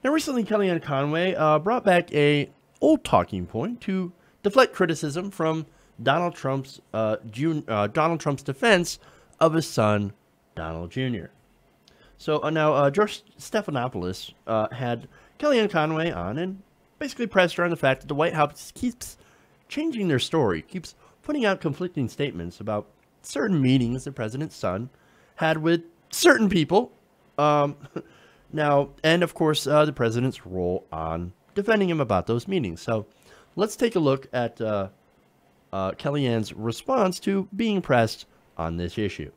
Now, recently, Kellyanne Conway brought back a old talking point to deflect criticism from Donald Trump's defense of his son, Donald Jr. So now, George Stephanopoulos had Kellyanne Conway on and basically pressed her on the fact that the White House keeps changing their story, keeps putting out conflicting statements about certain meetings the president's son had with certain people. Now, and of course, the president's role on defending him about those meetings. So let's take a look at Kellyanne's response to being pressed on this issue.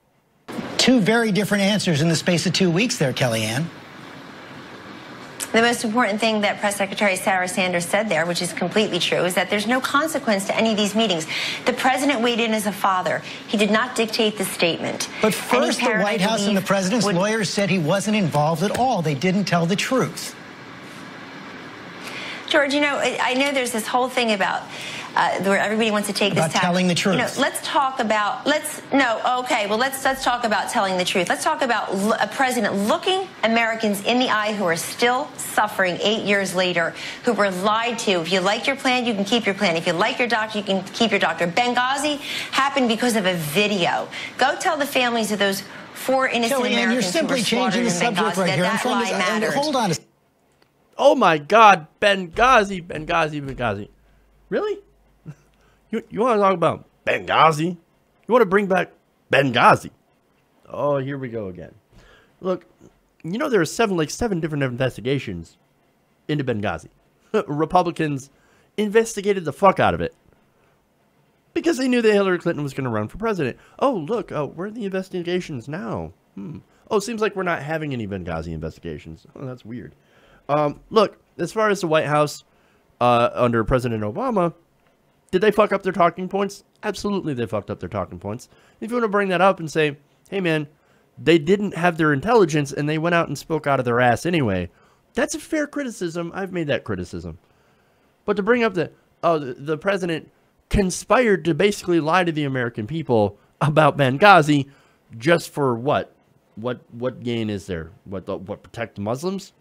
Two very different answers in the space of 2 weeks there, Kellyanne. The most important thing that Press Secretary Sarah Sanders said there, which is completely true, is that there's no consequence to any of these meetings. The president weighed in as a father. He did not dictate the statement. But first, the White House and the president's lawyers said he wasn't involved at all. They didn't tell the truth. George, you know, I know there's this whole thing about where everybody wants to take this about telling the truth. You know, let's talk about let's talk about telling the truth. Let's talk about a president looking Americans in the eye who are still suffering 8 years later, who were lied to. If you like your plan, you can keep your plan. If you like your doctor, you can keep your doctor. Benghazi happened because of a video. Go tell the families of those 4 innocent Americans you're simply who were changing the subject right here. that lie mattered. Hold on. Oh my God, Benghazi. Really? You want to talk about Benghazi? You want to bring back Benghazi? Oh, here we go again. Look, you know there are seven different investigations into Benghazi. Republicans investigated the fuck out of it because they knew that Hillary Clinton was going to run for president. Oh, look, where are the investigations now? Oh, seems like we're not having any Benghazi investigations. Oh, that's weird. Look, as far as the White House under President Obama, did they fuck up their talking points? Absolutely, they fucked up their talking points. If you want to bring that up and say, hey, man, they didn't have their intelligence and they went out and spoke out of their ass anyway, that's a fair criticism. I've made that criticism. But to bring up that, the president conspired to basically lie to the American people about Benghazi just for what? What gain is there? What protect the Muslims?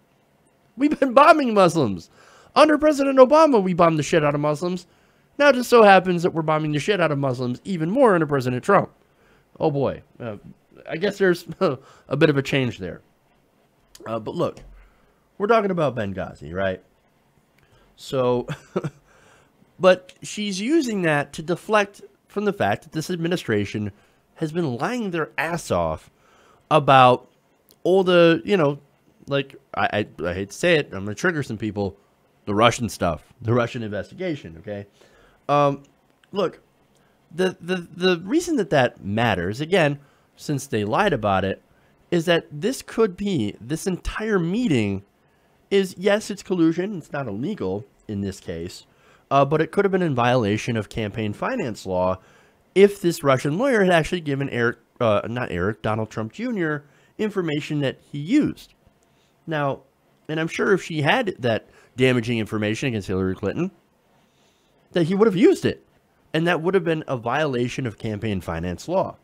We've been bombing Muslims. Under President Obama, we bombed the shit out of Muslims. Now it just so happens that we're bombing the shit out of Muslims even more under President Trump. Oh boy. I guess there's a bit of a change there. But look, we're talking about Benghazi, right? So, but she's using that to deflect from the fact that this administration has been lying their ass off about all the, you know, like, I hate to say it, I'm going to trigger some people, the Russian stuff, the Russian investigation, okay? Look, the reason that matters, again, since they lied about it, is that this entire meeting is, yes, it's collusion. It's not illegal in this case, but it could have been in violation of campaign finance law if this Russian lawyer had actually given Donald Trump Jr. information that he used. Now, and I'm sure if she had that damaging information against Hillary Clinton, that he would have used it. And that would have been a violation of campaign finance law.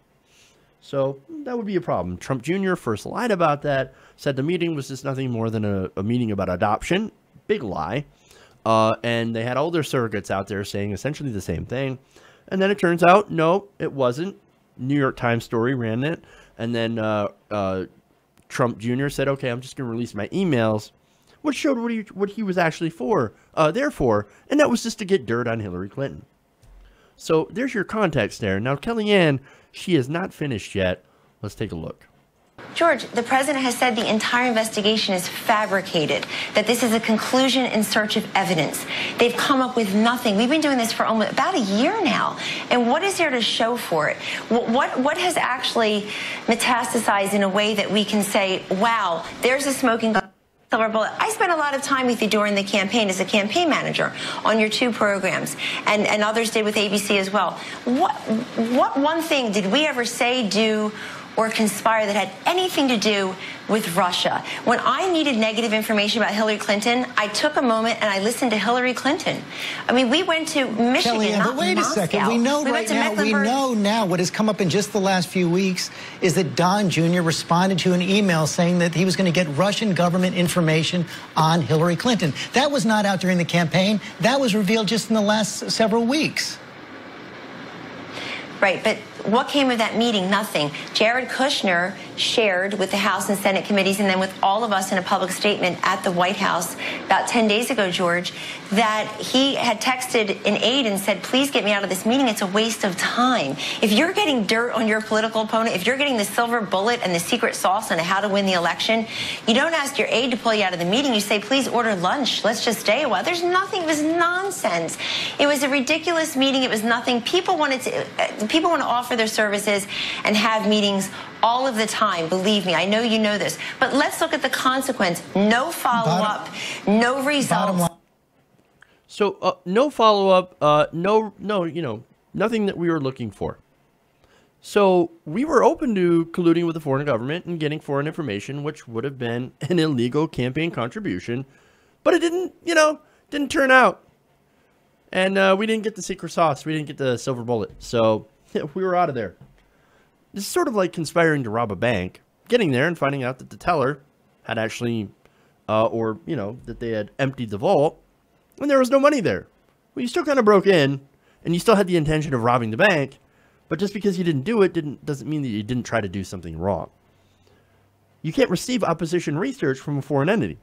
So that would be a problem. Trump Jr. first lied about that, said the meeting was just nothing more than a meeting about adoption. Big lie. And they had all their surrogates out there saying essentially the same thing. And then it turns out, no, it wasn't. New York Times story ran it. And then Trump Jr. said, okay, I'm just going to release my emails, which showed what he was actually there for, and that was just to get dirt on Hillary Clinton. So there's your context there. Now, Kellyanne, she is not finished yet. Let's take a look. George, the president has said the entire investigation is fabricated, that this is a conclusion in search of evidence. They've come up with nothing. We've been doing this for almost about a year now. And what is there to show for it? What has actually metastasized in a way that we can say, wow, there's a smoking gun? I spent a lot of time with you during the campaign as a campaign manager on your 2 programs, and others did with ABC as well. What one thing did we ever say, do, or conspire that had anything to do with Russia. When I needed negative information about Hillary Clinton, I took a moment and I listened to Hillary Clinton. I mean, we went to Michigan, Kellyanne, not but wait Moscow. a second. We know right now, we know now what has come up in just the last few weeks is that Don Jr. responded to an email saying that he was going to get Russian government information on Hillary Clinton. That was not out during the campaign. That was revealed just in the last several weeks. Right, but what came of that meeting? Nothing. Jared Kushner shared with the House and Senate committees and then with all of us in a public statement at the White House about 10 days ago, George, that he had texted an aide and said, please get me out of this meeting. It's a waste of time. If you're getting dirt on your political opponent, if you're getting the silver bullet and the secret sauce on how to win the election, you don't ask your aide to pull you out of the meeting. You say, please order lunch. Let's just stay a while. There's nothing. It was nonsense. It was a ridiculous meeting. It was nothing. People want to offer their services and have meetings all of the time. Believe me, I know you know this. But let's look at the consequence. No follow-up, no results. So no follow-up, nothing that we were looking for. So we were open to colluding with the foreign government and getting foreign information, which would have been an illegal campaign contribution. But it didn't turn out. And we didn't get the secret sauce. We didn't get the silver bullet. So we were out of there. This is sort of like conspiring to rob a bank, getting there and finding out that the teller had actually, that they had emptied the vault and there was no money there. Well, you still kind of broke in and you still had the intention of robbing the bank, but just because you didn't do it doesn't mean that you didn't try to do something wrong. You can't receive opposition research from a foreign entity,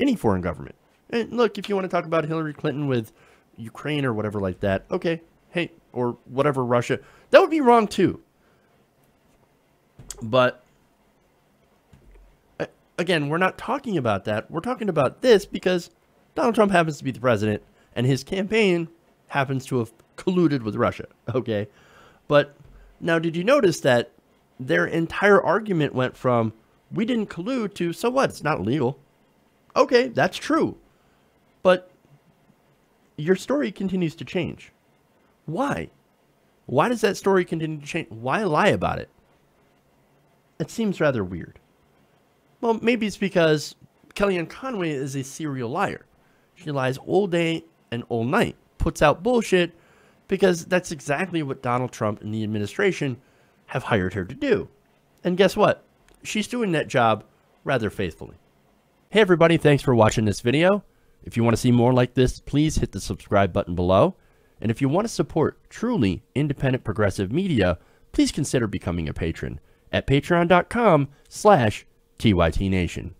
any foreign government. And look, if you want to talk about Hillary Clinton with Ukraine or whatever like that, okay, hey, or whatever, Russia, that would be wrong too. But again, we're not talking about that. We're talking about this because Donald Trump happens to be the president and his campaign happens to have colluded with Russia. Okay. But now, did you notice that their entire argument went from we didn't collude to so what? It's not illegal. Okay, that's true. But your story continues to change. Why? Why does that story continue to change? Why lie about it? It seems rather weird. Well, maybe it's because Kellyanne Conway is a serial liar. She lies all day and all night, puts out bullshit, because that's exactly what Donald Trump and the administration have hired her to do. And guess what? She's doing that job rather faithfully. Hey everybody, thanks for watching this video. If you want to see more like this, please hit the subscribe button below. And if you want to support truly independent progressive media, please consider becoming a patron at patreon.com/TYTNation.